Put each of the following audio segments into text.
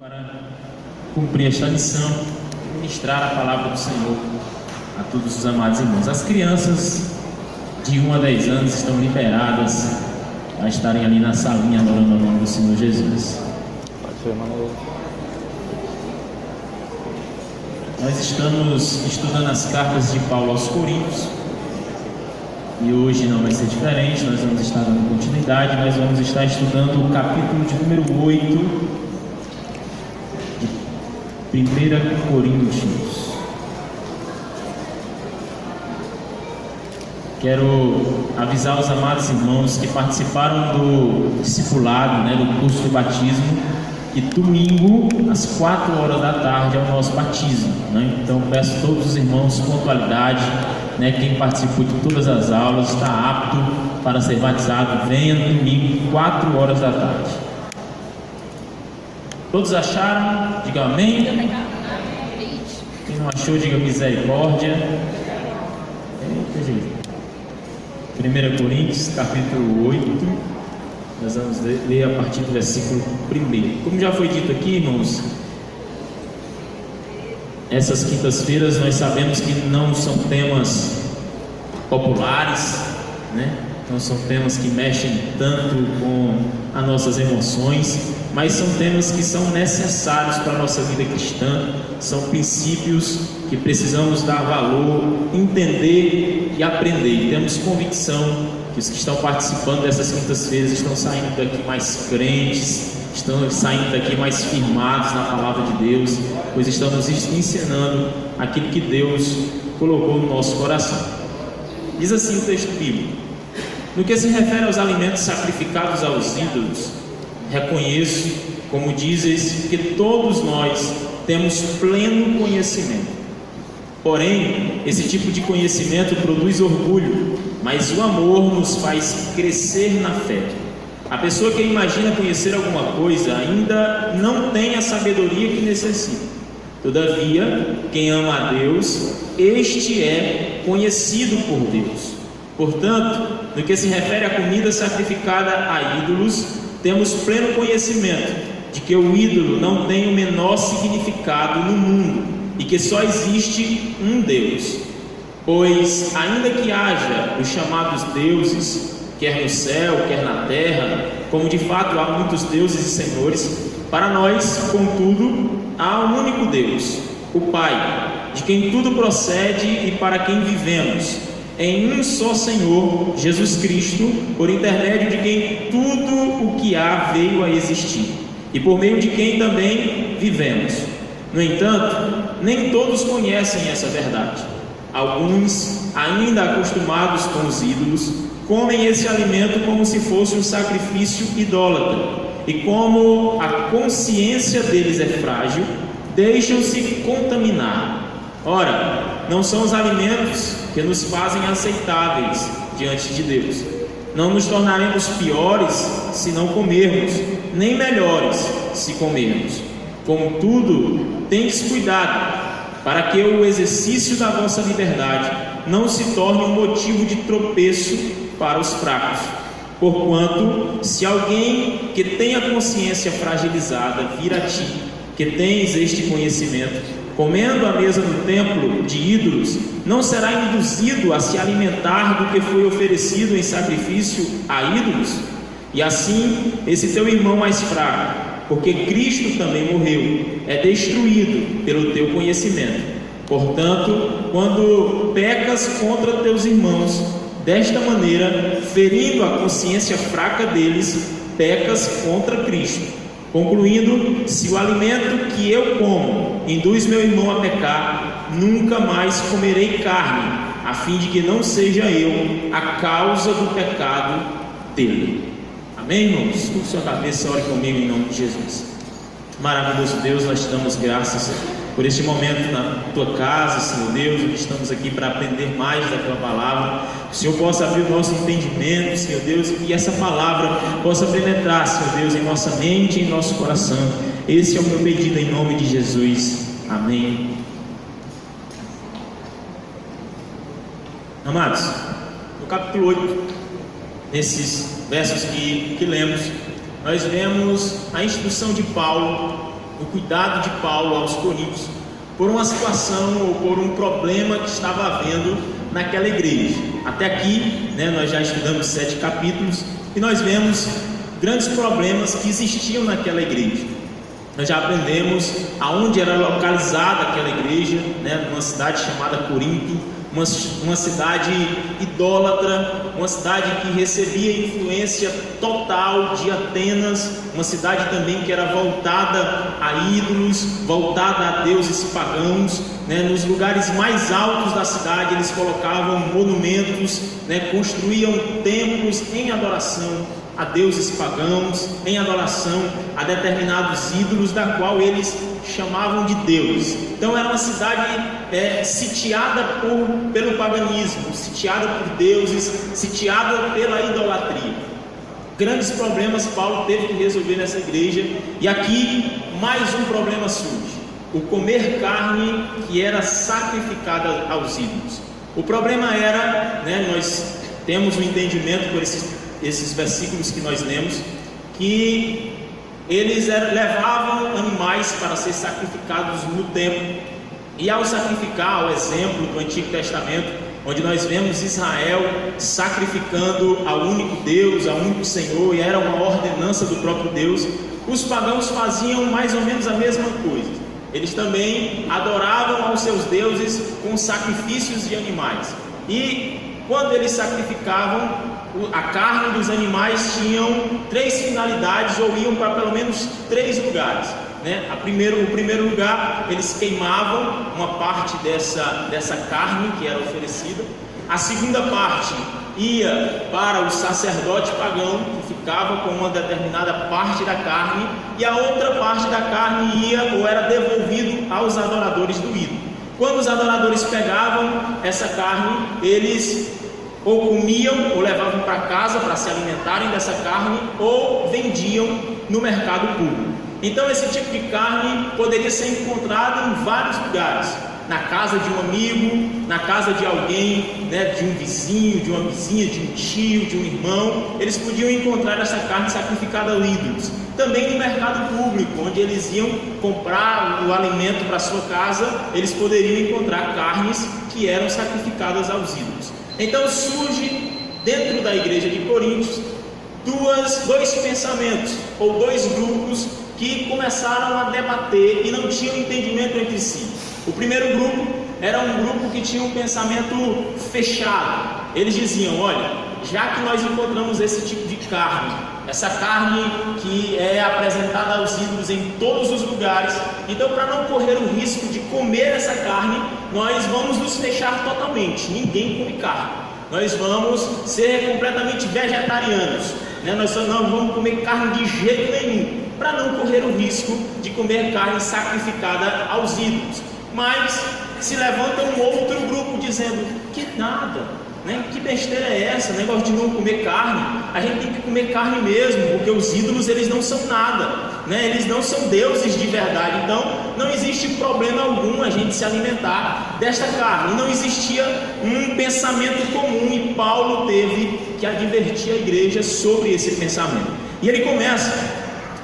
Para cumprir esta missão, ministrar a palavra do Senhor a todos os amados irmãos. As crianças de 1 a 10 anos estão liberadas a estarem ali na salinha adorando o nome do Senhor Jesus. Nós estamos estudando as cartas de Paulo aos Coríntios e hoje não vai ser diferente. Nós vamos estar dando continuidade. Nós vamos estar estudando o capítulo de número 8 de 1 Coríntios. Quero avisar os amados irmãos que participaram do discipulado, do curso de batismo, que domingo, às 4 horas da tarde, é o nosso batismo. Então, peço a todos os irmãos pontualidade. Quem participou de todas as aulas está apto para ser batizado. Venha no domingo, 4 horas da tarde. Todos acharam? Diga amém. Quem não achou, diga misericórdia. 1 Coríntios, capítulo 8. Nós vamos ler a partir do versículo 1. Como já foi dito aqui, irmãos, essas quintas-feiras nós sabemos que não são temas populares, não são temas que mexem tanto com as nossas emoções, mas são temas que são necessários para a nossa vida cristã, são princípios que precisamos dar valor, entender e aprender. E temos convicção que os que estão participando dessas quintas-feiras estão saindo daqui mais crentes, estão saindo daqui mais firmados na palavra de Deus, pois estamos ensinando aquilo que Deus colocou no nosso coração. Diz assim o texto bíblico: no que se refere aos alimentos sacrificados aos ídolos, reconheço, como dizes, que todos nós temos pleno conhecimento. Porém, esse tipo de conhecimento produz orgulho, mas o amor nos faz crescer na fé. A pessoa que imagina conhecer alguma coisa ainda não tem a sabedoria que necessita. Todavia, quem ama a Deus, este é conhecido por Deus. Portanto, no que se refere à comida sacrificada a ídolos, temos pleno conhecimento de que o ídolo não tem o menor significado no mundo e que só existe um Deus. Pois, ainda que haja os chamados deuses, quer no céu, quer na terra, como de fato há muitos deuses e senhores, para nós, contudo, há um único Deus, o Pai, de quem tudo procede e para quem vivemos, em um só Senhor, Jesus Cristo, por intermédio de quem tudo o que há veio a existir, e por meio de quem também vivemos. No entanto, nem todos conhecem essa verdade. Alguns, ainda acostumados com os ídolos, comem esse alimento como se fosse um sacrifício idólatra, e como a consciência deles é frágil, deixam-se contaminar. Ora, não são os alimentos que nos fazem aceitáveis diante de Deus. Não nos tornaremos piores se não comermos, nem melhores se comermos. Contudo, tendes cuidado, para que o exercício da vossa liberdade não se torne um motivo de tropeço para os fracos. Porquanto, se alguém que tem a consciência fragilizada vir a ti, que tens este conhecimento, comendo à mesa no templo de ídolos, não será induzido a se alimentar do que foi oferecido em sacrifício a ídolos? E assim, esse teu irmão mais fraco, porque Cristo também morreu, é destruído pelo teu conhecimento. Portanto, quando pecas contra teus irmãos, desta maneira, ferindo a consciência fraca deles, pecas contra Cristo. Concluindo, se o alimento que eu como induz meu irmão a pecar, nunca mais comerei carne, a fim de que não seja eu a causa do pecado dele. Amém, irmãos? Curva sua cabeça, ore comigo em nome de Jesus. Maravilhoso Deus, nós te damos graças por este momento na tua casa, Senhor Deus, onde estamos aqui para aprender mais da tua palavra. Que o Senhor possa abrir o nosso entendimento, Senhor Deus, e que essa palavra possa penetrar, Senhor Deus, em nossa mente e em nosso coração. Esse é o meu pedido em nome de Jesus. Amém. Amados, no capítulo 8, nesses versos que lemos, nós vemos a instrução de Paulo do cuidado de Paulo aos coríntios por uma situação ou por um problema que estava havendo naquela igreja. Até aqui, nós já estudamos 7 capítulos e nós vemos grandes problemas que existiam naquela igreja. Nós já aprendemos aonde era localizada aquela igreja, numa cidade chamada Corinto, uma cidade idólatra, uma cidade que recebia influência total de Atenas, uma cidade também que era voltada a ídolos, voltada a deuses pagãos. Nos lugares mais altos da cidade eles colocavam monumentos, construíam templos em adoração a deuses pagãos, em adoração a determinados ídolos, da qual eles chamavam de Deus. Então era uma cidade sitiada pelo paganismo, sitiada por deuses, sitiada pela idolatria. Grandes problemas Paulo teve que resolver nessa igreja, e aqui mais um problema surge: o comer carne que era sacrificada aos ídolos. O problema era, nós temos um entendimento por esses versículos que nós lemos, que eles levavam animais para ser sacrificados no templo, e ao sacrificar, ao exemplo do Antigo Testamento, onde nós vemos Israel sacrificando ao único Deus, ao único Senhor, e era uma ordenança do próprio Deus, os pagãos faziam mais ou menos a mesma coisa. Eles também adoravam aos seus deuses com sacrifícios de animais, e quando eles sacrificavam, a carne dos animais tinham 3 finalidades, ou iam para pelo menos 3 lugares. O primeiro lugar, eles queimavam uma parte dessa carne que era oferecida. A segunda parte ia para o sacerdote pagão, que ficava com uma determinada parte da carne, e a outra parte da carne ia ou era devolvido aos adoradores do ídolo. Quando os adoradores pegavam essa carne, eles ou comiam ou levavam para casa para se alimentarem dessa carne, ou vendiam no mercado público. Então esse tipo de carne poderia ser encontrado em vários lugares: na casa de um amigo, na casa de alguém, de um vizinho, de uma vizinha, de um tio, de um irmão. Eles podiam encontrar essa carne sacrificada a ídolos. Também no mercado público, onde eles iam comprar o alimento para sua casa, eles poderiam encontrar carnes que eram sacrificadas aos ídolos. Então surge dentro da igreja de Coríntios dois pensamentos, ou 2 grupos que começaram a debater e não tinham entendimento entre si. O primeiro grupo era um grupo que tinha um pensamento fechado. Eles diziam: olha, já que nós encontramos esse tipo de carne, essa carne que é apresentada aos ídolos em todos os lugares, então, para não correr o risco de comer essa carne, nós vamos nos fechar totalmente. Ninguém come carne. Nós vamos ser completamente vegetarianos, Nós não vamos comer carne de jeito nenhum, para não correr o risco de comer carne sacrificada aos ídolos. Mas se levanta um outro grupo dizendo: que nada, que besteira é essa, negócio de não comer carne? A gente tem que comer carne mesmo, porque os ídolos, eles não são nada, eles não são deuses de verdade. Então não existe problema algum a gente se alimentar desta carne. Não existia um pensamento comum, e Paulo teve que advertir a igreja sobre esse pensamento. E ele começa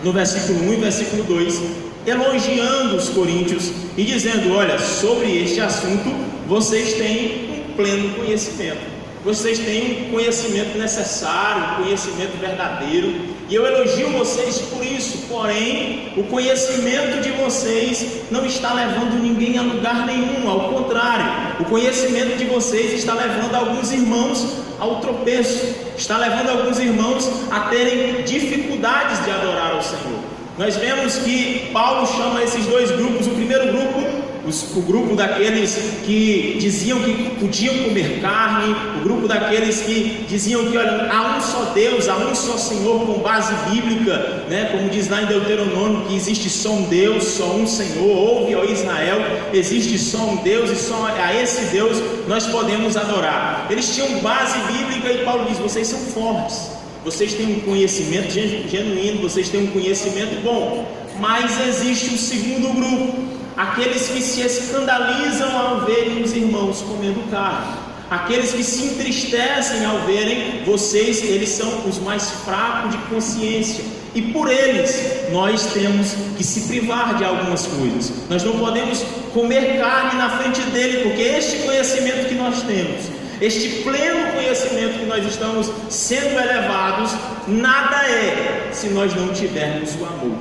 no versículo 1 e versículo 2 elogiando os coríntios e dizendo: olha, sobre este assunto vocês têm pleno conhecimento, vocês têm um conhecimento necessário, um conhecimento verdadeiro, e eu elogio vocês por isso. Porém, o conhecimento de vocês não está levando ninguém a lugar nenhum, ao contrário, o conhecimento de vocês está levando alguns irmãos ao tropeço, está levando alguns irmãos a terem dificuldades de adorar ao Senhor. Nós vemos que Paulo chama esses 2 grupos. O primeiro grupo, o grupo daqueles que diziam que podiam comer carne, o grupo daqueles que diziam que, olha, há um só Deus, há um só Senhor, com base bíblica, como diz lá em Deuteronômio, que existe só um Deus, só um Senhor. Ouve, ó Israel, existe só um Deus, e só a esse Deus nós podemos adorar. Eles tinham base bíblica, e Paulo diz: vocês são fortes, vocês têm um conhecimento genuíno, vocês têm um conhecimento bom. Mas existe um segundo grupo, aqueles que se escandalizam ao verem os irmãos comendo carne, aqueles que se entristecem ao verem vocês. Eles são os mais fracos de consciência, e por eles nós temos que se privar de algumas coisas. Nós não podemos comer carne na frente dele, porque este conhecimento que nós temos, este pleno conhecimento que nós estamos sendo elevados, nada é se nós não tivermos o amor.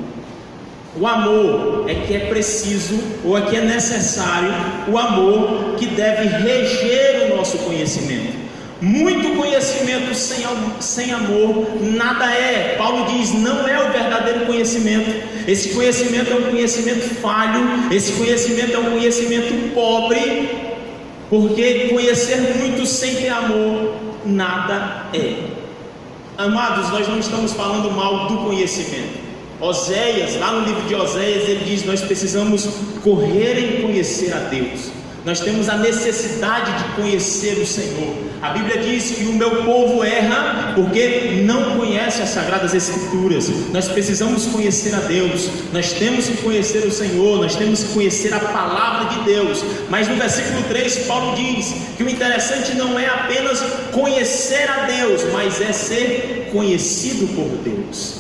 O amor é que é preciso, ou é que é necessário, o amor que deve reger o nosso conhecimento. Muito conhecimento sem amor nada é. Paulo diz, não é o verdadeiro conhecimento. Esse conhecimento é um conhecimento falho, esse conhecimento é um conhecimento pobre, porque conhecer muito sem ter amor nada é. Amados, nós não estamos falando mal do conhecimento. Oséias, lá no livro de Oséias, ele diz, nós precisamos correr em conhecer a Deus. Nós temos a necessidade de conhecer o Senhor. A Bíblia diz que o meu povo erra porque não conhece as Sagradas Escrituras. Nós precisamos conhecer a Deus. Nós temos que conhecer o Senhor. Nós temos que conhecer a Palavra de Deus. Mas no versículo 3, Paulo diz que o interessante não é apenas conhecer a Deus, mas é ser conhecido por Deus.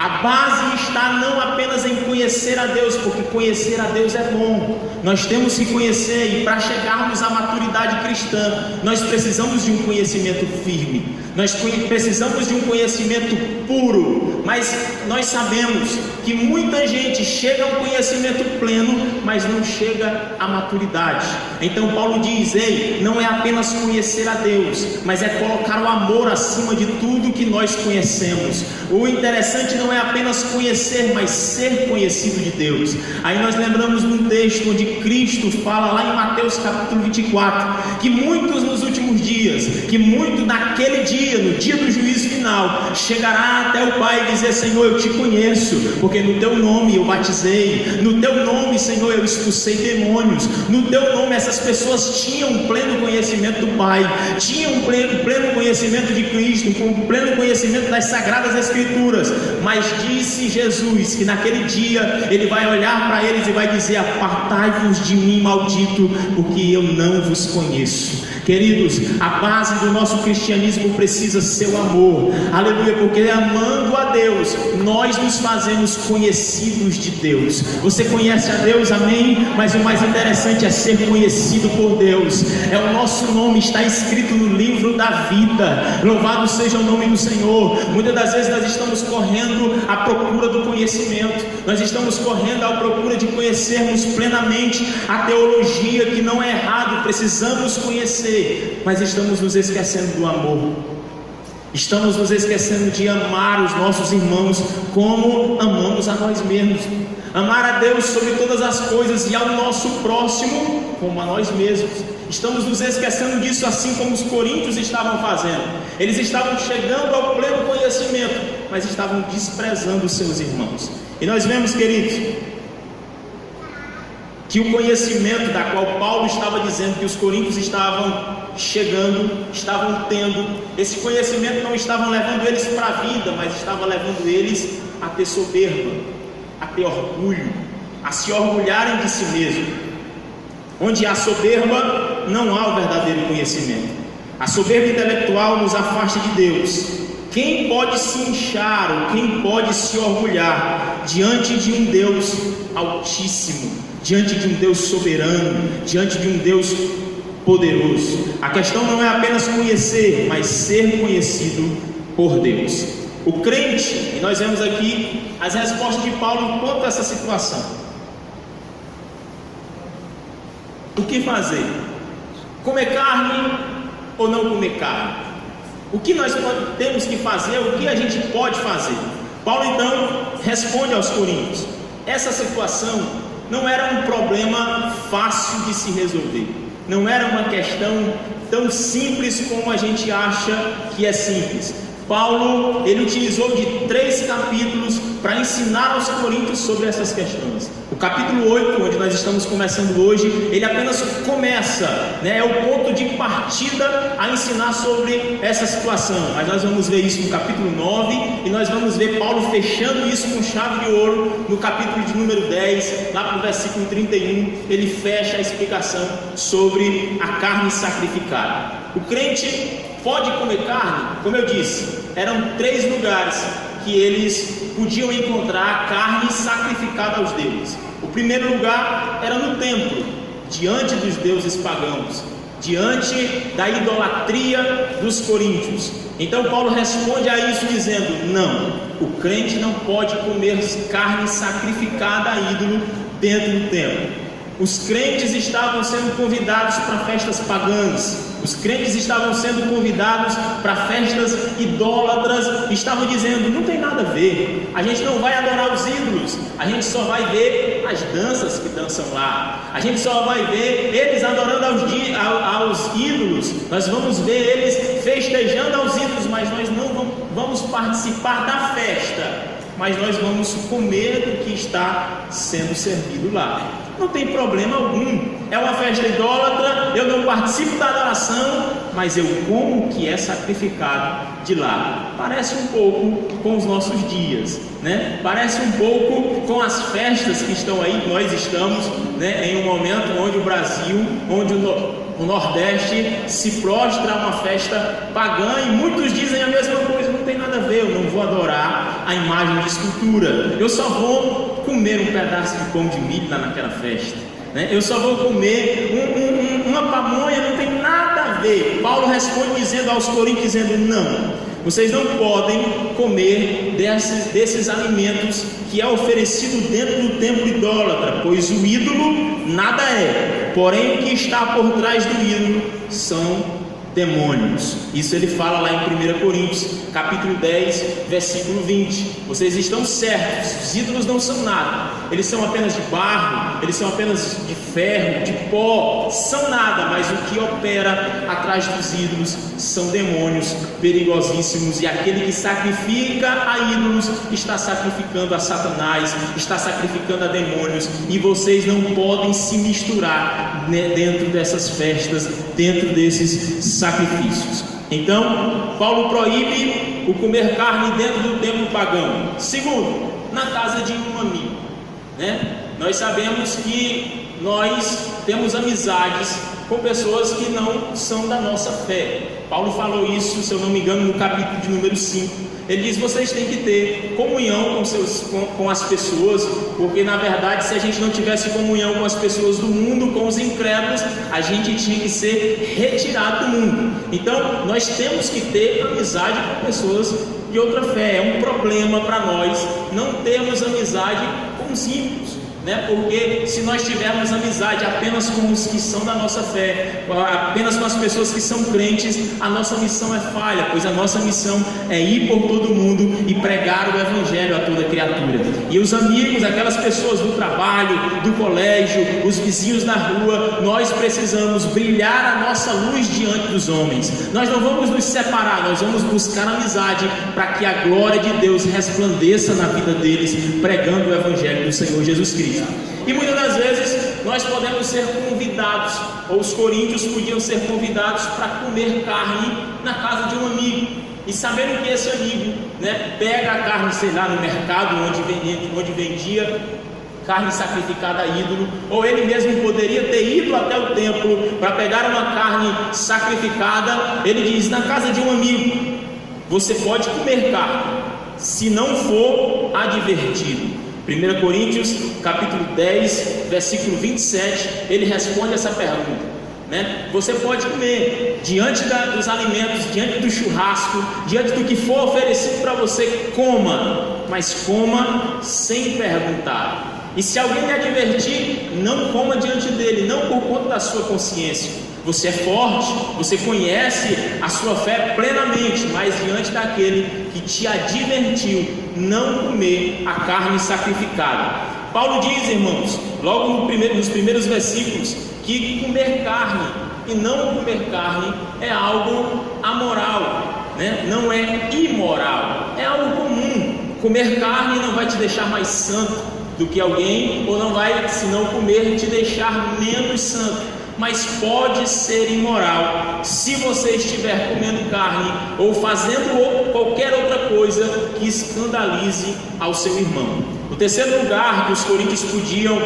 A base está não apenas em conhecer a Deus, porque conhecer a Deus é bom. Nós temos que conhecer, e para chegarmos à maturidade cristã, nós precisamos de um conhecimento firme. Nós precisamos de um conhecimento puro. Mas nós sabemos que muita gente chega ao conhecimento pleno, mas não chega à maturidade. Então Paulo diz, ei, não é apenas conhecer a Deus, mas é colocar o amor acima de tudo que nós conhecemos. O interessante não é apenas conhecer, mas ser conhecido de Deus. Aí nós lembramos de um texto onde Cristo fala lá em Mateus capítulo 24, que muitos nos últimos dias, que muito naquele dia, no dia do juízo final, chegará até o Pai e dizer, Senhor, eu te conheço, porque no teu nome eu batizei, no teu nome, Senhor, eu expulsei demônios, no teu nome essas pessoas tinham um pleno conhecimento do Pai, tinham um pleno conhecimento de Cristo, um pleno conhecimento das Sagradas Escrituras. Mas disse Jesus que naquele dia ele vai olhar para eles e vai dizer, apartai-vos de mim, maldito, porque eu não vos conheço. Queridos, a base do nosso cristianismo precisa ser o amor, aleluia, porque amando a Deus, nós nos fazemos conhecidos de Deus. Você conhece a Deus, amém? Mas o mais interessante é ser conhecido por Deus. É o nosso nome, está escrito no livro da vida. Louvado seja o nome do Senhor. Muitas das vezes nós estamos correndo à procura do conhecimento, nós estamos correndo à procura de conhecermos plenamente a teologia, que não é errado, precisamos conhecer, mas estamos nos esquecendo do amor. Estamos nos esquecendo de amar os nossos irmãos como amamos a nós mesmos. Amar a Deus sobre todas as coisas e ao nosso próximo como a nós mesmos. Estamos nos esquecendo disso, assim como os coríntios estavam fazendo. Eles estavam chegando ao pleno conhecimento, mas estavam desprezando os seus irmãos. E nós vemos, queridos, que o conhecimento da qual Paulo estava dizendo que os coríntios estavam chegando, estavam tendo, esse conhecimento não estava levando eles para a vida, mas estava levando eles a ter soberba, a ter orgulho, a se orgulharem de si mesmo. Onde há soberba, não há o verdadeiro conhecimento. A soberba intelectual nos afasta de Deus. Quem pode se inchar ou quem pode se orgulhar diante de um Deus altíssimo, diante de um Deus soberano, diante de um Deus poderoso? A questão não é apenas conhecer, mas ser conhecido por Deus. O crente, e nós vemos aqui as respostas de Paulo quanto a essa situação. O que fazer? Comer carne ou não comer carne? O que nós temos que fazer? O que a gente pode fazer? Paulo então responde aos coríntios. Essa situação não era um problema fácil de se resolver. Não era uma questão tão simples como a gente acha que é simples. Paulo, ele utilizou de 3 capítulos para ensinar aos coríntios sobre essas questões. O capítulo 8, onde nós estamos começando hoje, ele apenas começa, é o ponto de partida a ensinar sobre essa situação. Mas nós vamos ver isso no capítulo 9, e nós vamos ver Paulo fechando isso com chave de ouro no capítulo de número 10, lá para o versículo 31, ele fecha a explicação sobre a carne sacrificada. O crente pode comer carne? Como eu disse, eram 3 lugares que eles podiam encontrar carne sacrificada aos deuses. O primeiro lugar era no templo, diante dos deuses pagãos, diante da idolatria dos coríntios. Então Paulo responde a isso dizendo: não, o crente não pode comer carne sacrificada a ídolo dentro do templo. Os crentes estavam sendo convidados para festas pagãs, os crentes estavam sendo convidados para festas idólatras, estavam dizendo: não tem nada a ver, a gente não vai adorar os ídolos, a gente só vai ver as danças que dançam lá, a gente só vai ver eles adorando aos ídolos, nós vamos ver eles festejando aos ídolos, mas nós não vamos participar da festa, mas nós vamos comer do que está sendo servido lá. Não tem problema algum, é uma festa idólatra, eu não participo da adoração, mas eu como o que é sacrificado de lá. Parece um pouco com os nossos dias, né? Parece um pouco com as festas que estão aí. Nós estamos, né, em um momento onde o Brasil, onde o Nordeste se prostra a uma festa pagã, e muitos dizem a mesma coisa: não tem nada a ver, eu não vou adorar a imagem de escultura, eu só vou comer um pedaço de pão de milho lá naquela festa, né? Eu só vou comer uma pamonha, não tem nada a ver. Paulo responde dizendo aos coríntios, dizendo: não, vocês não podem comer desses alimentos que é oferecido dentro do templo idólatra, pois o ídolo nada é, porém o que está por trás do ídolo são demônios. Isso ele fala lá em 1 Coríntios, capítulo 10, versículo 20. Vocês estão certos, os ídolos não são nada, eles são apenas de barro, eles são apenas de ferro, de pó, são nada, mas o que opera atrás dos ídolos são demônios perigosíssimos, e aquele que sacrifica a ídolos está sacrificando a Satanás, está sacrificando a demônios, e vocês não podem se misturar, né, dentro dessas festas, dentro desses sacrifícios. Então, Paulo proíbe o comer carne dentro do templo pagão. Segundo, na casa de um amigo, né? Nós sabemos que nós temos amizades com pessoas que não são da nossa fé. Paulo falou isso, se eu não me engano, no capítulo de número 5. Ele diz: vocês têm que ter comunhão com as pessoas, porque na verdade, se a gente não tivesse comunhão com as pessoas do mundo, com os incrédulos, a gente tinha que ser retirado do mundo. Então nós temos que ter amizade com pessoas de outra fé. É um problema para nós não termos amizade com os ímpios, né? Porque se nós tivermos amizade apenas com os que são da nossa fé, apenas com as pessoas que são crentes, a nossa missão é falha, pois a nossa missão é ir por todo mundo e pregar o evangelho a toda criatura. E os amigos, aquelas pessoas do trabalho, do colégio, os vizinhos na rua, nós precisamos brilhar a nossa luz diante dos homens. Nós não vamos nos separar, nós vamos buscar amizade para que a glória de Deus resplandeça na vida deles, pregando o evangelho do Senhor Jesus Cristo. E muitas das vezes nós podemos ser convidados, ou os coríntios podiam ser convidados para comer carne na casa de um amigo, e sabendo que esse amigo, né, pega a carne, sei lá, no mercado onde vendia carne sacrificada a ídolo, ou ele mesmo poderia ter ido até o templo para pegar uma carne sacrificada. Ele diz: na casa de um amigo você pode comer carne, se não for advertido. 1 Coríntios capítulo 10, versículo 27, ele responde essa pergunta, né? Você pode comer diante dos alimentos, diante do churrasco, diante do que for oferecido para você, coma, mas coma sem perguntar. E se alguém lhe advertir, não coma diante dele, não por conta da sua consciência. Você é forte, você conhece a sua fé plenamente, mas diante daquele que te advertiu, não comer a carne sacrificada. Paulo diz, irmãos, logo nos primeiros versículos, que comer carne e não comer carne é algo amoral, né? Não é imoral, é algo comum. Comer carne não vai te deixar mais santo do que alguém, ou não vai, se não comer, te deixar menos santo. Mas pode ser imoral se você estiver comendo carne ou fazendo qualquer outra coisa que escandalize ao seu irmão. O terceiro lugar que os coríntios podiam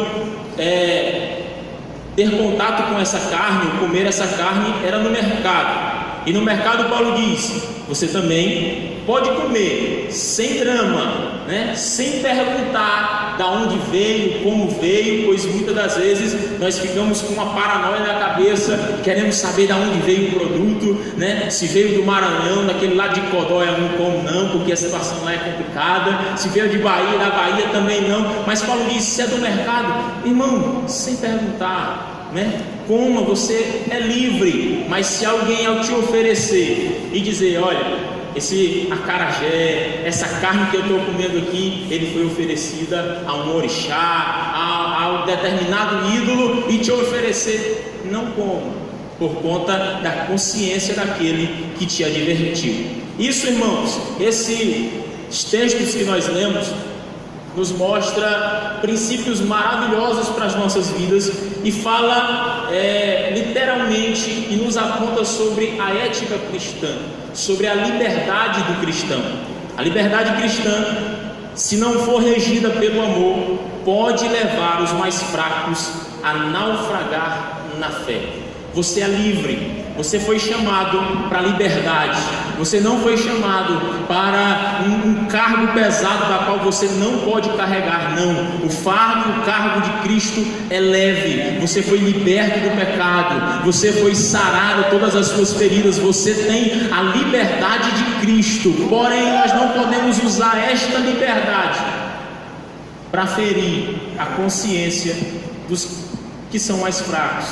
ter contato com essa carne, comer essa carne, era no mercado. E no mercado Paulo diz: você também pode comer sem drama, né, sem perguntar da onde veio, como veio, pois muitas das vezes nós ficamos com uma paranoia na cabeça, queremos saber da onde veio o produto, né, se veio do Maranhão, daquele lado de Codó eu não como não, porque a situação lá é complicada, se veio de Bahia, da Bahia também não, mas Paulo diz, se é do mercado, irmão, sem perguntar, né, coma, você é livre, mas se alguém ao te oferecer e dizer, olha, esse acarajé, essa carne que eu estou comendo aqui, ele foi oferecida a um orixá, a um determinado ídolo, e te oferecer, não coma, por conta da consciência daquele que te advertiu. Isso, irmãos, esses textos que nós lemos nos mostra princípios maravilhosos para as nossas vidas e fala literalmente e nos aponta sobre a ética cristã, sobre a liberdade do cristão. A liberdade cristã, se não for regida pelo amor, pode levar os mais fracos a naufragar na fé. Você é livre, você foi chamado para a liberdade, você não foi chamado para um cargo pesado da qual você não pode carregar, não. O fardo, o cargo de Cristo é leve, você foi liberto do pecado, você foi sarado todas as suas feridas, você tem a liberdade de Cristo, porém nós não podemos usar esta liberdade para ferir a consciência dos que são mais fracos,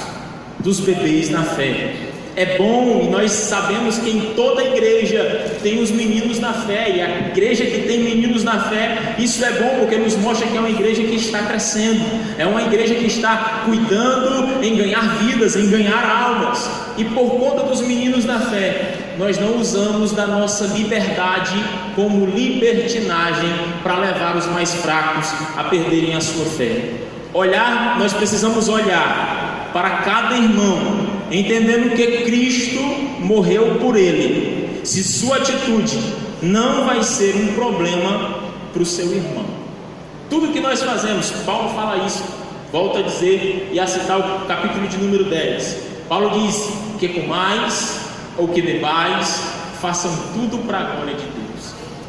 dos bebês na fé. É bom, e nós sabemos que em toda igreja tem os meninos na fé, e a igreja que tem meninos na fé, isso é bom porque nos mostra que é uma igreja que está crescendo, é uma igreja que está cuidando em ganhar vidas, em ganhar almas, e por conta dos meninos na fé, nós não usamos da nossa liberdade como libertinagem para levar os mais fracos a perderem a sua fé. Nós precisamos olhar para cada irmão, entendendo que Cristo morreu por ele. Se sua atitude não vai ser um problema para o seu irmão. Tudo que nós fazemos, Paulo fala isso, volta a dizer e a citar o capítulo de número 10. Paulo diz que comais ou que bebais, façam tudo para a glória de Deus.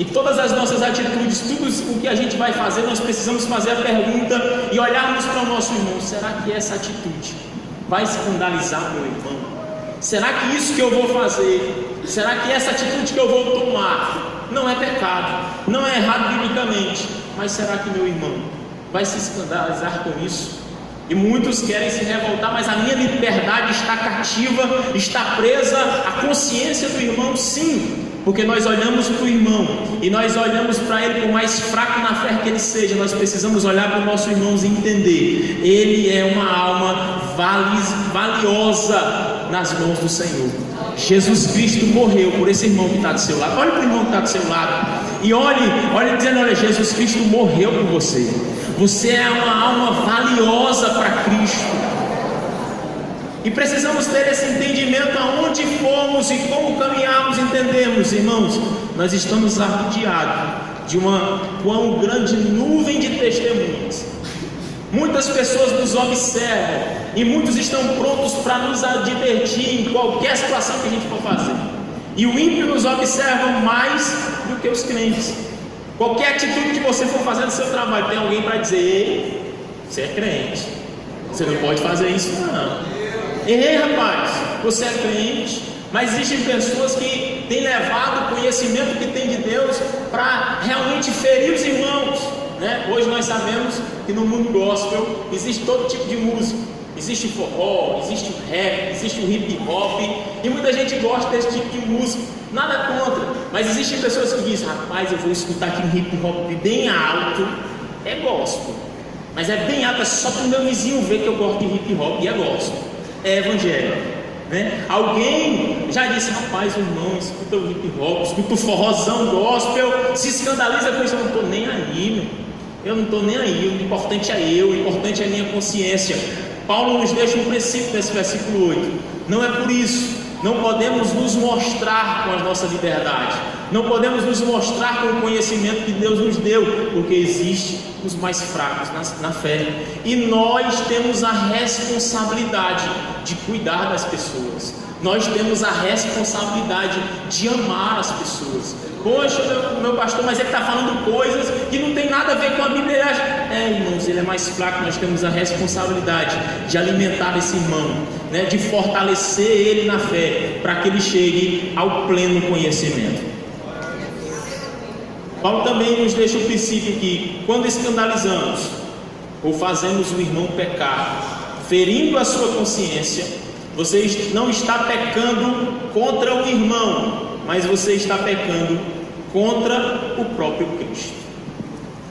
E todas as nossas atitudes, tudo o que a gente vai fazer, nós precisamos fazer a pergunta e olharmos para o nosso irmão: será que essa atitude vai escandalizar meu irmão? Será que isso que eu vou fazer, será que essa atitude que eu vou tomar não é pecado, não é errado biblicamente, mas será que meu irmão vai se escandalizar com isso? E muitos querem se revoltar, mas a minha liberdade está cativa, está presa à consciência do irmão, sim, porque nós olhamos para o irmão e nós olhamos para ele, por mais fraco na fé que ele seja, nós precisamos olhar para o nosso irmão e entender: ele é uma alma valiosa nas mãos do Senhor. Jesus Cristo morreu por esse irmão que está do seu lado. Olha para o irmão que está do seu lado e olhe dizendo: olha, Jesus Cristo morreu por você. Você é uma alma valiosa para Cristo. E precisamos ter esse entendimento aonde formos e como caminharmos, entendemos, irmãos, nós estamos arrodeados de uma quão grande nuvem de testemunhas. Muitas pessoas nos observam e muitos estão prontos para nos advertir em qualquer situação que a gente for fazer. E o ímpio nos observa mais do que os crentes. Qualquer atitude que você for fazer no seu trabalho, tem alguém para dizer: ei, você é crente, você não pode fazer isso não. Ei, rapaz, você é crente. Mas existem pessoas que têm levado o conhecimento que tem de Deus para realmente ferir os irmãos, né? Hoje nós sabemos que no mundo gospel existe todo tipo de música. Existe o forró, existe o rap, existe o hip hop, e muita gente gosta desse tipo de música. Nada contra, mas existem pessoas que dizem: rapaz, eu vou escutar aqui um hip hop bem alto. É gospel, mas é bem alto, é só para o meu vizinho ver que eu gosto de hip hop, e é gospel. É evangelho, né? Alguém já disse: rapaz, o irmão escuta o hip hop, escuta o forrozão gospel, se escandaliza com isso. Eu não estou nem aí, meu. Eu não estou nem aí. O importante é eu, o importante é a minha consciência. Paulo nos deixa um princípio nesse versículo 8. Não é por isso, não podemos nos mostrar com a nossa liberdade, não podemos nos mostrar com o conhecimento que Deus nos deu, porque existe os mais fracos na fé, e nós temos a responsabilidade de cuidar das pessoas. Nós temos a responsabilidade de amar as pessoas. Poxa, meu pastor, mas ele está falando coisas que não tem nada a ver com a Bíblia. Irmãos, ele é mais fraco. Nós temos a responsabilidade de alimentar esse irmão, né, de fortalecer ele na fé, para que ele chegue ao pleno conhecimento. Paulo também nos deixa o princípio que, quando escandalizamos ou fazemos o irmão pecar, ferindo a sua consciência, você não está pecando contra o irmão, mas você está pecando contra o próprio Cristo.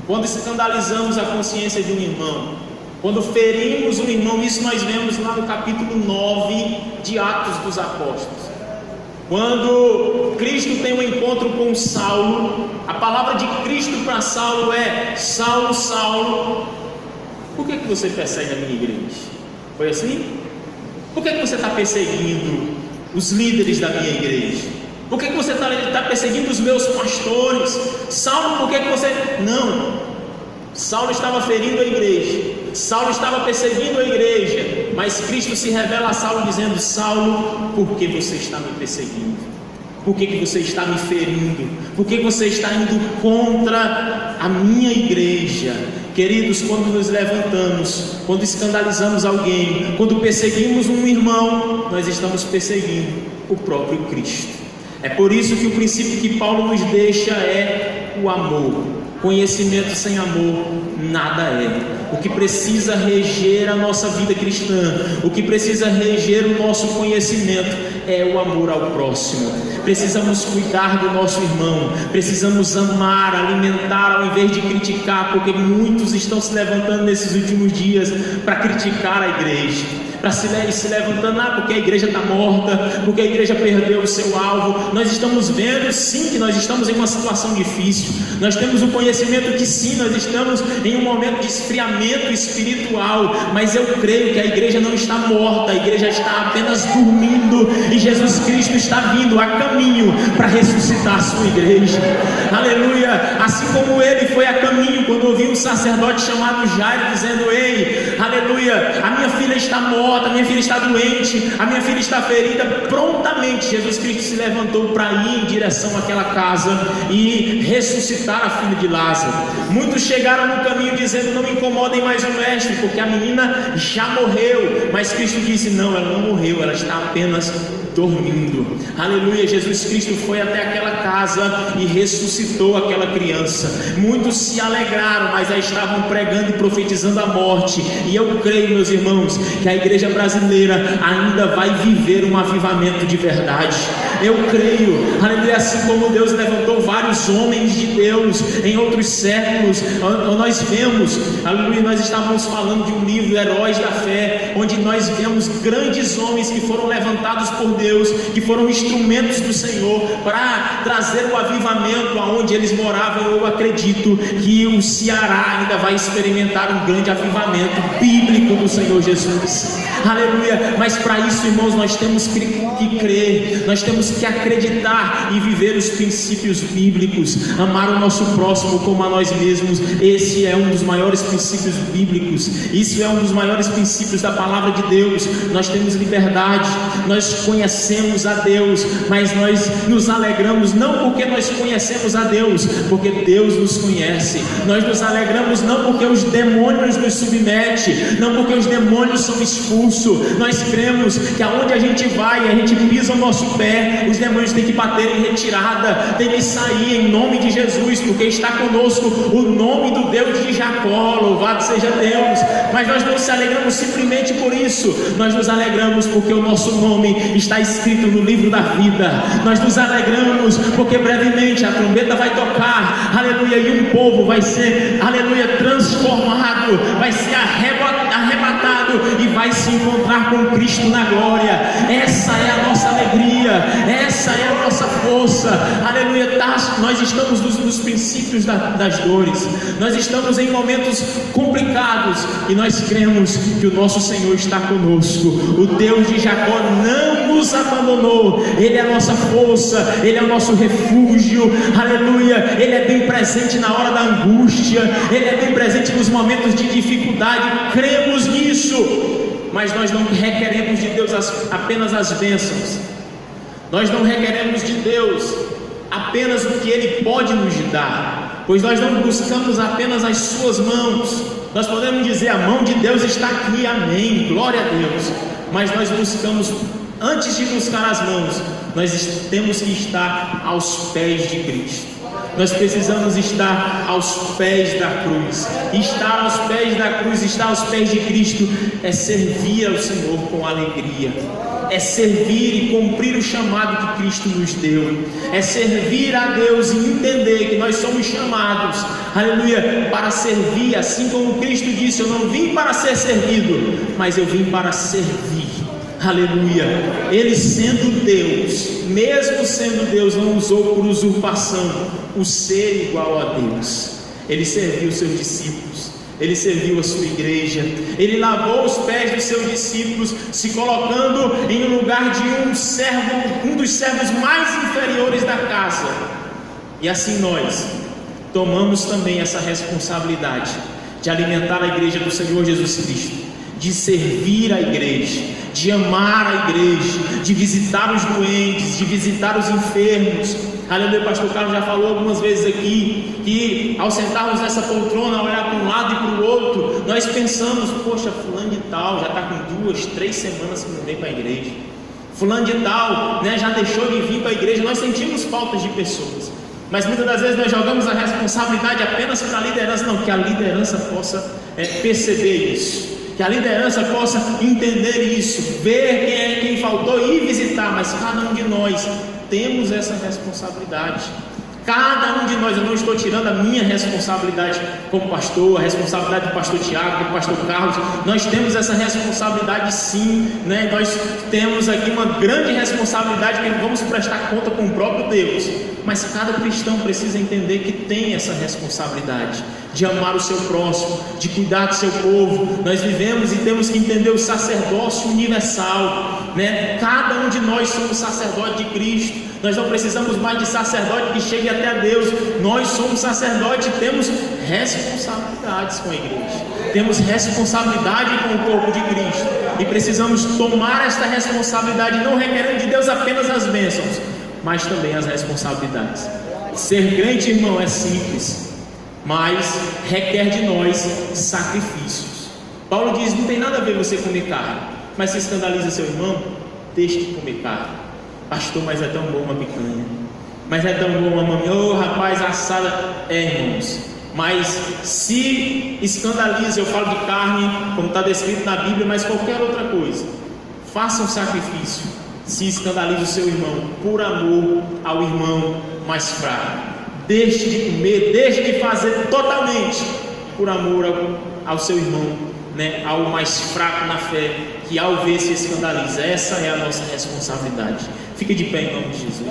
Quando escandalizamos a consciência de um irmão, quando ferimos um irmão, isso nós vemos lá no capítulo 9 de Atos dos Apóstolos. Quando Cristo tem um encontro com Saulo, a palavra de Cristo para Saulo é: Saulo, Saulo, por que você persegue a minha igreja? Foi assim? Por que você está perseguindo os líderes da minha igreja? Por que você está perseguindo os meus pastores? Saulo, por que você... Não, Saulo estava ferindo a igreja, Saulo estava perseguindo a igreja, mas Cristo se revela a Saulo dizendo: Saulo, por que você está me perseguindo? Por que você está me ferindo? Por que você está indo contra a minha igreja? Queridos, quando nos levantamos, quando escandalizamos alguém, quando perseguimos um irmão, nós estamos perseguindo o próprio Cristo. É por isso que o princípio que Paulo nos deixa é o amor. Conhecimento sem amor nada é. O que precisa reger a nossa vida cristã, o que precisa reger o nosso conhecimento é o amor ao próximo. Precisamos cuidar do nosso irmão, precisamos amar, alimentar ao invés de criticar, porque muitos estão se levantando nesses últimos dias para criticar a igreja, para se levantando, porque a igreja está morta, porque a igreja perdeu o seu alvo. Nós estamos vendo sim que nós estamos em uma situação difícil, nós temos o conhecimento que sim, nós estamos em um momento de esfriamento espiritual, mas eu creio que a igreja não está morta, a igreja está apenas dormindo, e Jesus Cristo está vindo a caminho para ressuscitar a sua igreja. Aleluia! Assim como ele foi a caminho quando ouviu um sacerdote chamado Jairo dizendo: ei, aleluia, a minha filha está morta, a minha filha está doente, a minha filha está ferida. Prontamente Jesus Cristo se levantou para ir em direção àquela casa e ressuscitar a filha de Lázaro. Muitos chegaram no caminho dizendo: não me incomodem mais o mestre, porque a menina já morreu. Mas Cristo disse: não, ela não morreu, ela está apenas dormindo. Aleluia! Jesus Cristo foi até aquela casa e ressuscitou aquela criança. Muitos se alegraram, mas aí estavam pregando e profetizando a morte. E eu creio, meus irmãos, que a igreja brasileira ainda vai viver um avivamento de verdade. Eu creio, aleluia, assim como Deus levantou vários homens de Deus em outros séculos. Nós vemos, aleluia, nós estávamos falando de um livro, Heróis da Fé, onde nós vemos grandes homens que foram levantados por Deus, que foram instrumentos do Senhor para trazer o avivamento aonde eles moravam. Eu acredito que o Ceará ainda vai experimentar um grande avivamento bíblico do Senhor Jesus. Aleluia! Mas para isso, irmãos, nós temos que crer, nós temos que acreditar e viver os princípios bíblicos, amar o nosso próximo como a nós mesmos. Esse é um dos maiores princípios bíblicos, isso é um dos maiores princípios da palavra de Deus. Nós temos liberdade, nós conhecemos a Deus, mas nós nos alegramos não porque nós conhecemos a Deus, porque Deus nos conhece. Nós nos alegramos não porque os demônios nos submetem, não porque os demônios são expulsos. Nós cremos que aonde a gente vai, a gente pisa o nosso pé, os demônios têm que bater em retirada, têm que sair em nome de Jesus, porque está conosco o nome do Deus de Jacó. Louvado seja Deus! Mas nós não se alegramos simplesmente por isso, nós nos alegramos porque o nosso nome está escrito no livro da vida. Nós nos alegramos porque brevemente a trombeta vai tocar, aleluia, e um povo vai ser, aleluia, transformado, vai ser arrebatado e vai se encontrar com Cristo na glória. Essa é a nossa alegria, essa é a nossa força, aleluia. Nós estamos nos princípios das dores, nós estamos em momentos complicados e nós cremos que o nosso Senhor está conosco. O Deus de Jacó não nos abandonou, Ele é a nossa força, Ele é o nosso refúgio, aleluia. Ele é bem presente na hora da angústia, Ele é bem presente nos momentos de dificuldade. Cremos nisso. mas nós não requeremos de Deus apenas as bênçãos. Nós não requeremos de Deus apenas o que Ele pode nos dar, pois nós não buscamos apenas as suas mãos. Nós podemos dizer: a mão de Deus está aqui, amém, glória a Deus. Mas nós buscamos, antes de buscar as mãos, nós temos que estar aos pés de Cristo. Nós precisamos estar aos pés da cruz. Estar aos pés da cruz, estar aos pés de Cristo, é servir ao Senhor com alegria, é servir e cumprir o chamado que Cristo nos deu, é servir a Deus e entender que nós somos chamados, aleluia, para servir, assim como Cristo disse: eu não vim para ser servido, mas eu vim para servir. Aleluia. Ele sendo Deus, mesmo sendo Deus, não usou por usurpação o ser igual a Deus. Ele serviu os seus discípulos, ele serviu a sua igreja, ele lavou os pés dos seus discípulos, se colocando em um lugar de um servo, um dos servos mais inferiores da casa. E assim nós tomamos também essa responsabilidade de alimentar a igreja do Senhor Jesus Cristo, de servir a igreja, de amar a igreja, de visitar os doentes, de visitar os enfermos. Aleluia. Pastor Carlos já falou algumas vezes aqui que ao sentarmos nessa poltrona, olhar para um lado e para o outro, nós pensamos: poxa, fulano de tal já está com 2, 3 semanas que não vem para a igreja, fulano de tal, né, já deixou de vir para a igreja. Nós sentimos faltas de pessoas, mas muitas das vezes nós jogamos a responsabilidade apenas para a liderança. Não, que a liderança possa perceber isso, que a liderança possa entender isso, ver quem faltou e ir visitar. Mas cada um de nós temos essa responsabilidade. Cada um de nós, eu não estou tirando a minha responsabilidade como pastor, a responsabilidade do pastor Tiago, do pastor Carlos. Nós temos essa responsabilidade sim, né? Nós temos aqui uma grande responsabilidade que vamos prestar conta com o próprio Deus. Mas cada cristão precisa entender que tem essa responsabilidade de amar o seu próximo, de cuidar do seu povo. Nós vivemos e temos que entender o sacerdócio universal, né? Cada um de nós somos sacerdote de Cristo. Nós não precisamos mais de sacerdote que chegue até a Deus. Nós somos sacerdote e temos responsabilidades com a igreja, temos responsabilidade com o corpo de Cristo, e precisamos tomar esta responsabilidade, não requerendo de Deus apenas as bênçãos, mas também as responsabilidades. Ser crente, irmão, é simples, mas requer de nós sacrifícios. Paulo diz: não tem nada a ver você comer carne, mas se escandaliza seu irmão, deixe de comer carne. Pastor, mas é tão bom uma picanha, mas é tão bom uma maminha, oh rapaz, assada. Irmãos, mas se escandaliza, eu falo de carne, como está descrito na Bíblia, mas qualquer outra coisa, faça um sacrifício. Se escandaliza o seu irmão, por amor ao irmão mais fraco. Deixe de comer, deixe de fazer totalmente, por amor ao seu irmão, né, ao mais fraco na fé, que ao ver se escandaliza. Essa é a nossa responsabilidade. Fique de pé em nome de Jesus.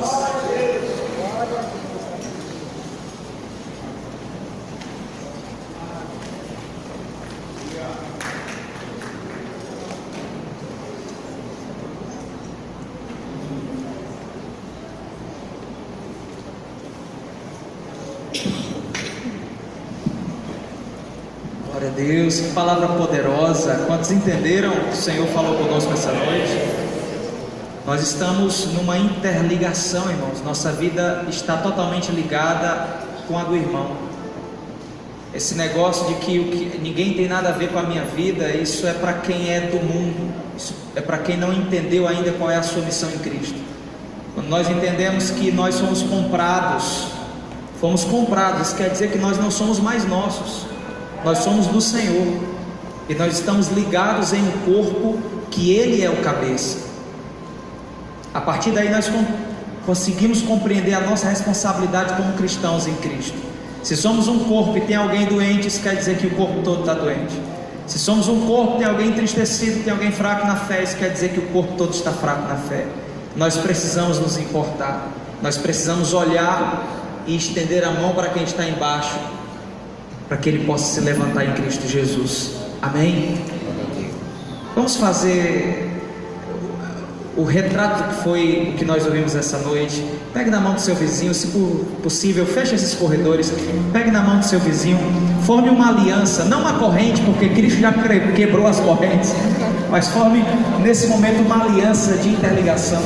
Glória a Deus, que palavra poderosa. Quantos entenderam o que o Senhor falou conosco essa noite? Nós estamos numa interligação, irmãos. Nossa vida está totalmente ligada com a do irmão. Esse negócio de que ninguém tem nada a ver com a minha vida, isso é para quem é do mundo, isso é para quem não entendeu ainda qual é a sua missão em Cristo. Quando nós entendemos que nós somos comprados, isso quer dizer que nós não somos mais nossos, nós somos do Senhor, e nós estamos ligados em um corpo que Ele é o cabeça. A partir daí nós conseguimos compreender a nossa responsabilidade como cristãos em Cristo. Se somos um corpo e tem alguém doente, isso quer dizer que o corpo todo está doente. Se somos um corpo e tem alguém entristecido, tem alguém fraco na fé, isso quer dizer que o corpo todo está fraco na fé. Nós precisamos nos importar, nós precisamos olhar e estender a mão para quem está embaixo, para que ele possa se levantar em Cristo Jesus. Amém? Vamos fazer o retrato que foi o que nós ouvimos essa noite. Pegue na mão do seu vizinho, se possível, feche esses corredores. Pegue na mão do seu vizinho, forme uma aliança, não uma corrente, porque Cristo já quebrou as correntes. mas forme nesse momento uma aliança de interligação.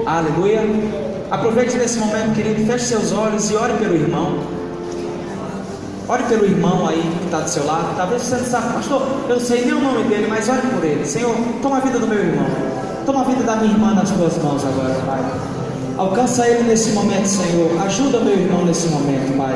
Aleluia. Aproveite nesse momento, querido, feche seus olhos e ore pelo irmão. Ore pelo irmão aí que está do seu lado. Talvez você não saiba, pastor, eu não sei nem o nome dele, mas ore por ele. Senhor, toma a vida do meu irmão, toma a vida da minha irmã nas tuas mãos agora, Pai. Alcança ele nesse momento, Senhor. Ajuda meu irmão nesse momento, Pai.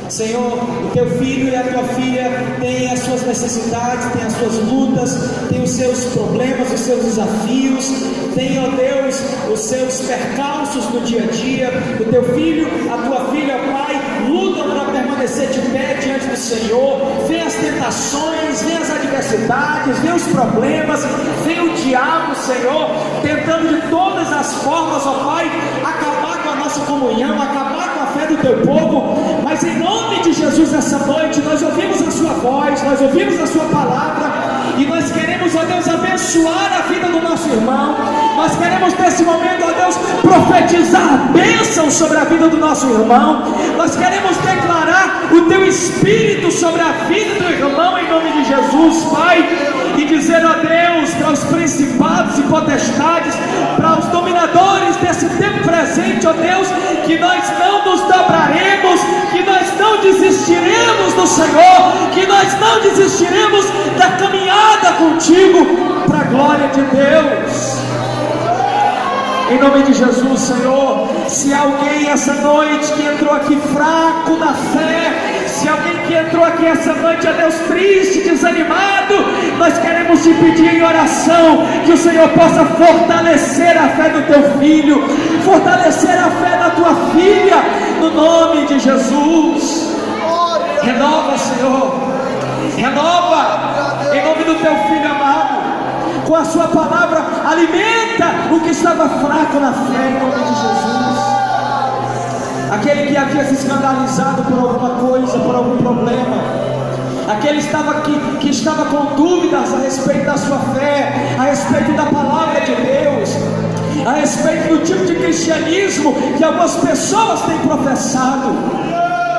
Senhor, o teu filho e a tua filha têm as suas necessidades, têm as suas lutas, têm os seus problemas, os seus desafios, têm, ó Deus, os seus percalços no dia a dia. O teu filho, a tua filha, ó Pai, lutam para permanecer de pé diante do Senhor. Vem as tentações, vem as adversidades, vem os problemas, vem o diabo, Senhor, tentando de todas as formas, ó Pai, acabar com a nossa comunhão, acabar com a fé do teu povo. Mas em nome de Jesus, essa noite nós ouvimos a sua voz, nós ouvimos a sua palavra, e nós queremos, ó Deus, abençoar a vida do nosso irmão. Nós queremos nesse momento, ó Deus, profetizar bênção sobre a vida do nosso irmão. Nós queremos declarar o teu Espírito sobre a vida do irmão, em nome de Jesus, Pai, e dizer, ó Deus, para os principados e potestades, para os dominadores desse tempo presente, ó Deus, que nós não nos dobraremos, que nós não desistiremos do Senhor, que nós não desistiremos da caminhada contigo, para a glória de Deus. Em nome de Jesus, Senhor, se alguém essa noite que entrou aqui fraco na fé, se alguém que entrou aqui essa noite, ó Deus, triste, desanimado, nós queremos te pedir em oração, que o Senhor possa fortalecer a fé do teu filho, fortalecer a fé da tua filha, no nome de Jesus. Renova, Senhor, renova, em nome do teu filho amado. Com a sua palavra, alimenta o que estava fraco na fé, em nome de Jesus. Aquele que havia se escandalizado por alguma coisa, por algum problema, aquele que estava com dúvidas a respeito da sua fé, a respeito da palavra de Deus, a respeito do tipo de cristianismo que algumas pessoas têm professado.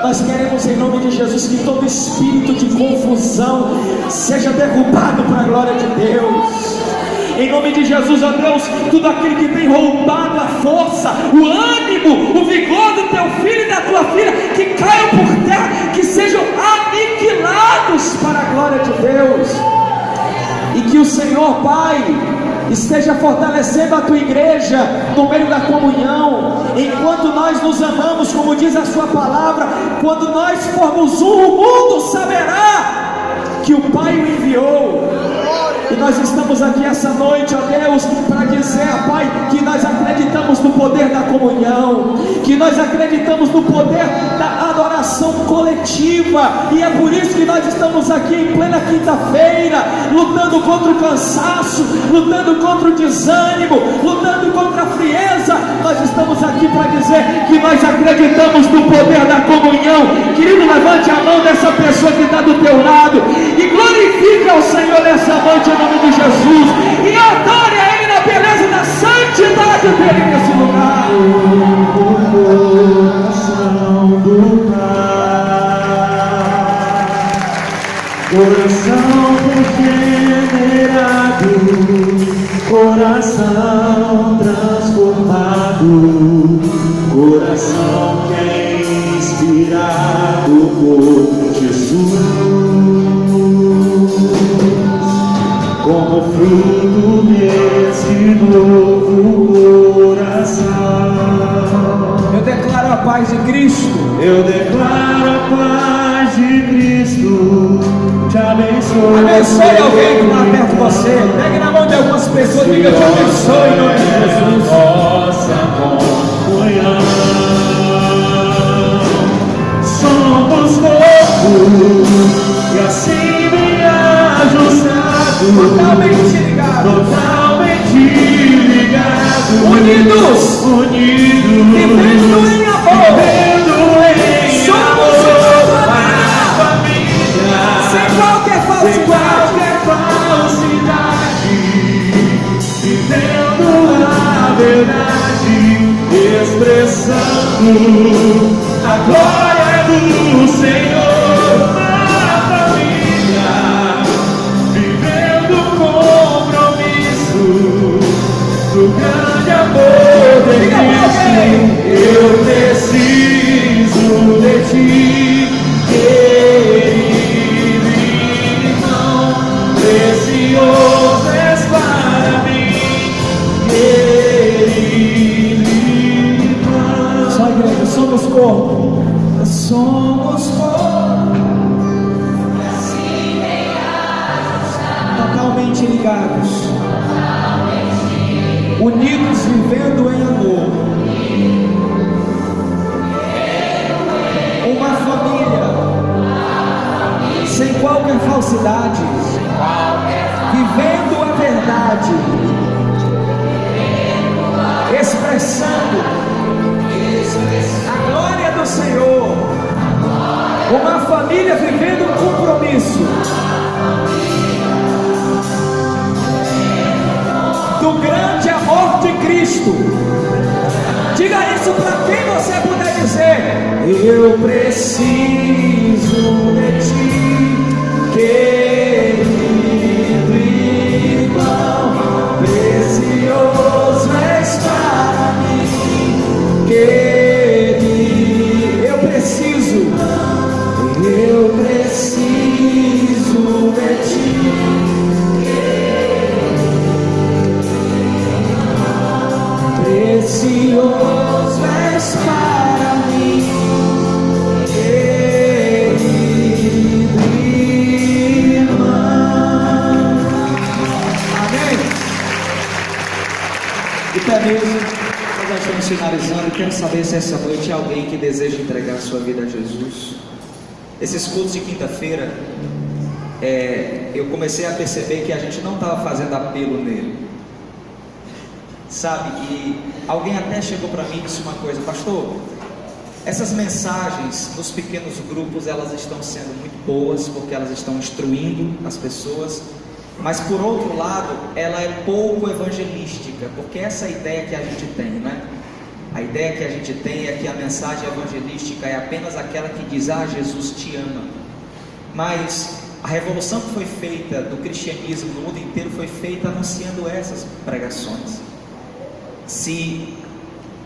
Nós queremos, em nome de Jesus, que todo espírito de confusão seja derrubado para a glória de Deus. Em nome de Jesus, ó Deus, tudo aquilo que tem roubado a força, o ânimo, o vigor do teu filho e da tua filha, que caiam por terra, que sejam aniquilados para a glória de Deus. E que o Senhor, Pai, esteja fortalecendo a tua igreja no meio da comunhão, enquanto nós nos amamos, como diz a sua palavra. Quando nós formos um, o mundo saberá que o Pai o enviou. E nós estamos aqui essa noite, ó Deus, para dizer, ó Pai, que nós acreditamos no poder da comunhão, que nós acreditamos no poder da adoração coletiva, e é por isso que nós estamos aqui em plena quinta-feira, lutando contra o cansaço, lutando contra o desânimo, lutando contra a frieza. Nós estamos aqui para dizer que nós acreditamos no poder da comunhão. Querido, levante a mão dessa pessoa que está do teu lado e glorifique ao Senhor nessa noite, em nome de Jesus, e adore a Ele na beleza da santidade dele nesse lugar. O coração do Pai, coração regenerado, coração transformado, coração que é inspirado por Jesus. Como fruto desse novo coração, Eu declaro a paz de Cristo. eu declaro a paz de Cristo. Te abençoe. Abençoe alguém que está perto de você. Pegue na mão de algumas pessoas e diga: te abençoe em nome de Jesus. Nossa comunhão, somos corpo e assim me ajustado, Totalmente ligados, unidos, vivendo em amor, somos uma família, sem qualquer falsidade, vivendo a verdade. a glória do Senhor. A família vivendo compromisso do grande amor de Cristo. Eu preciso de ti, querido irmão, precioso és para mim, querido irmão. Só igreja, somos corpo. Somos corpo. Totalmente ligados. Unidos, vivendo em amor. Uma família sem qualquer falsidade, vivendo a verdade, expressando a glória do Senhor. Uma família vivendo um compromisso do grande amor de Cristo. Diga isso para quem você puder dizer: eu preciso de ti, querido irmão, precioso és para mim, querido. Eu preciso de ti. Precioso és para mim, querido irmão. Amém? E pé mesmo, nós já estamos finalizando. Eu quero saber se essa noite há alguém que deseja entregar a sua vida a Jesus. Esses cultos de quinta-feira, eu comecei a perceber que a gente não estava fazendo apelo nele. Sabe, e alguém até chegou para mim e disse uma coisa: pastor, essas mensagens nos pequenos grupos, elas estão sendo muito boas, porque elas estão instruindo as pessoas, mas por outro lado, ela é pouco evangelística, porque essa é a ideia que a gente tem, né? A ideia que a gente tem é que a mensagem evangelística é apenas aquela que diz: ah, Jesus te ama. Mas a revolução que foi feita do cristianismo no mundo inteiro foi feita anunciando essas pregações. Se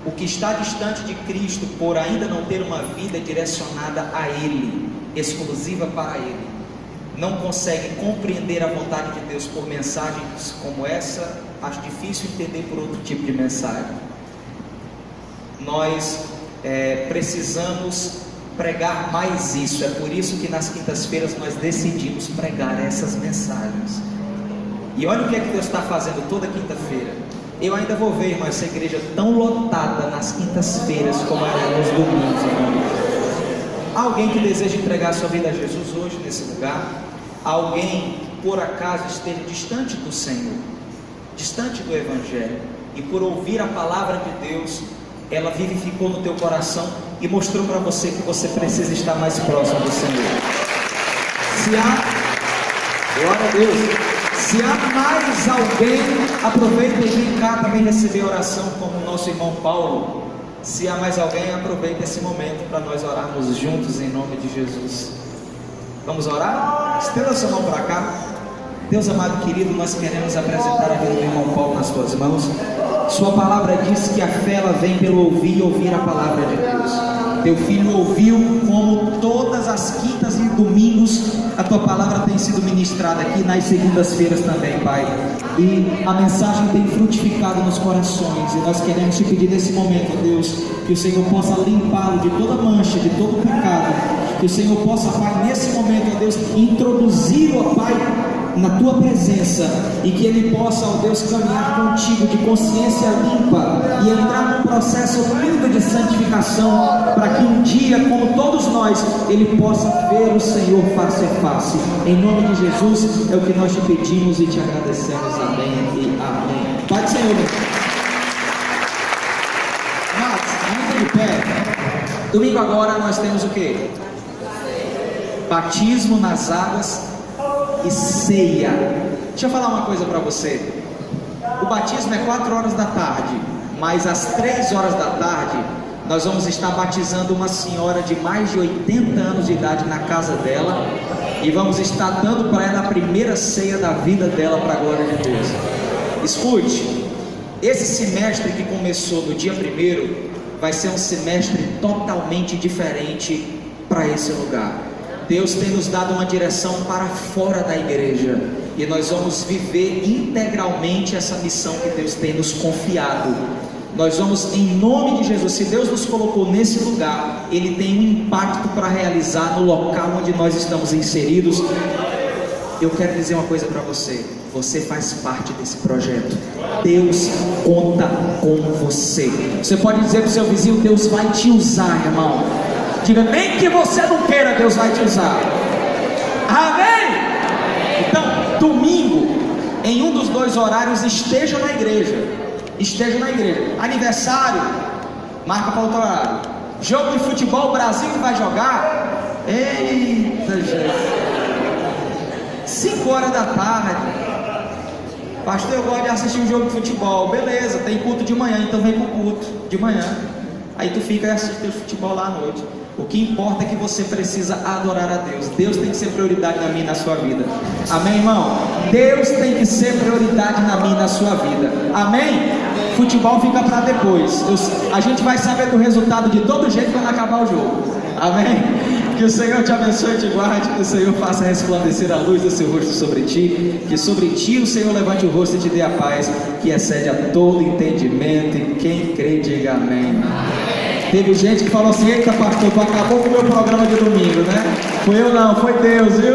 o que está distante de Cristo, por ainda não ter uma vida direcionada a Ele, exclusiva para Ele, não consegue compreender a vontade de Deus por mensagens como essa, acho difícil entender por outro tipo de mensagem. Nós precisamos pregar mais isso. É por isso que nas quintas-feiras nós decidimos pregar essas mensagens. E olha o que é que Deus está fazendo toda quinta-feira. Eu ainda vou ver, irmão, essa igreja tão lotada nas quintas-feiras como era nos domingos, irmão. Alguém que deseja entregar a sua vida a Jesus hoje nesse lugar? Alguém que por acaso esteja distante do Senhor, distante do Evangelho, e por ouvir a palavra de Deus, ela vivificou no teu coração e mostrou para você que você precisa estar mais próximo do Senhor. Se há, glória a Deus, se há mais alguém, aproveita e vem cá também receber oração como o nosso irmão Paulo. Se há mais alguém, aproveita esse momento para nós orarmos juntos em nome de Jesus. Vamos orar? Estenda a sua mão para cá. Deus amado, querido, nós queremos apresentar a vida do irmão Paulo nas tuas mãos. Sua palavra diz que a fé ela vem pelo ouvir e ouvir a palavra de Deus. Teu filho ouviu, como todas as quintas e domingos a tua palavra tem sido ministrada aqui, nas segundas-feiras também, Pai. E a mensagem tem frutificado nos corações, e nós queremos te pedir nesse momento, Deus, que o Senhor possa limpá-lo de toda mancha, de todo pecado, que o Senhor possa, Pai, nesse momento, ó Deus, introduzi-lo, ó Pai, na tua presença, e que ele possa, ó Deus, caminhar contigo de consciência limpa e entrar num processo lindo de santificação, para que um dia, como todos nós, ele possa ver o Senhor face a face. Em nome de Jesus é o que nós te pedimos e te agradecemos. Amém e amém. Pai do Senhor. Max, ainda de pé. Domingo agora nós temos o que? Batismo nas águas e ceia. Deixa eu falar uma coisa para você. O batismo é 4 horas da tarde, mas às 3 horas da tarde Nós vamos estar batizando uma senhora de mais de 80 anos de idade na casa dela e vamos estar dando para ela a primeira ceia da vida dela, para a glória de Deus. Escute, esse semestre que começou no dia 1º vai ser um semestre totalmente diferente para esse lugar. Deus tem nos dado uma direção para fora da igreja e nós vamos viver integralmente essa missão que Deus tem nos confiado. Nós vamos, em nome de Jesus, se Deus nos colocou nesse lugar, Ele tem um impacto para realizar no local onde nós estamos inseridos. Eu quero dizer uma coisa para você: você faz parte desse projeto. Deus conta com você. Você pode dizer para o seu vizinho: Deus vai te usar, irmão. Diga: nem que você não queira, Deus vai te usar. Amém? Então, domingo, em um dos 2 horários, esteja na igreja. Esteja na igreja. Aniversário, marca para outro horário. Jogo de futebol, o Brasil que vai jogar. Eita Jesus, 5 horas da tarde. Pastor, eu gosto de assistir um jogo de futebol. Beleza, tem culto de manhã, então vem pro culto de manhã. Aí tu fica e assiste o futebol lá à noite. O que importa é que você precisa adorar a Deus. Deus tem que ser prioridade na minha e na sua vida. Amém, irmão? Deus tem que ser prioridade na minha e na sua vida. Amém? Futebol fica para depois. A gente vai saber do resultado de todo jeito quando acabar o jogo. Amém? Que o Senhor te abençoe e te guarde. Que o Senhor faça resplandecer a luz do seu rosto sobre ti. Que sobre ti o Senhor levante o rosto e te dê a paz que excede a todo entendimento. E quem crê, diga amém. Teve gente que falou assim: eita pastor, tu acabou com o meu programa de domingo, né? Foi eu não, foi Deus, viu?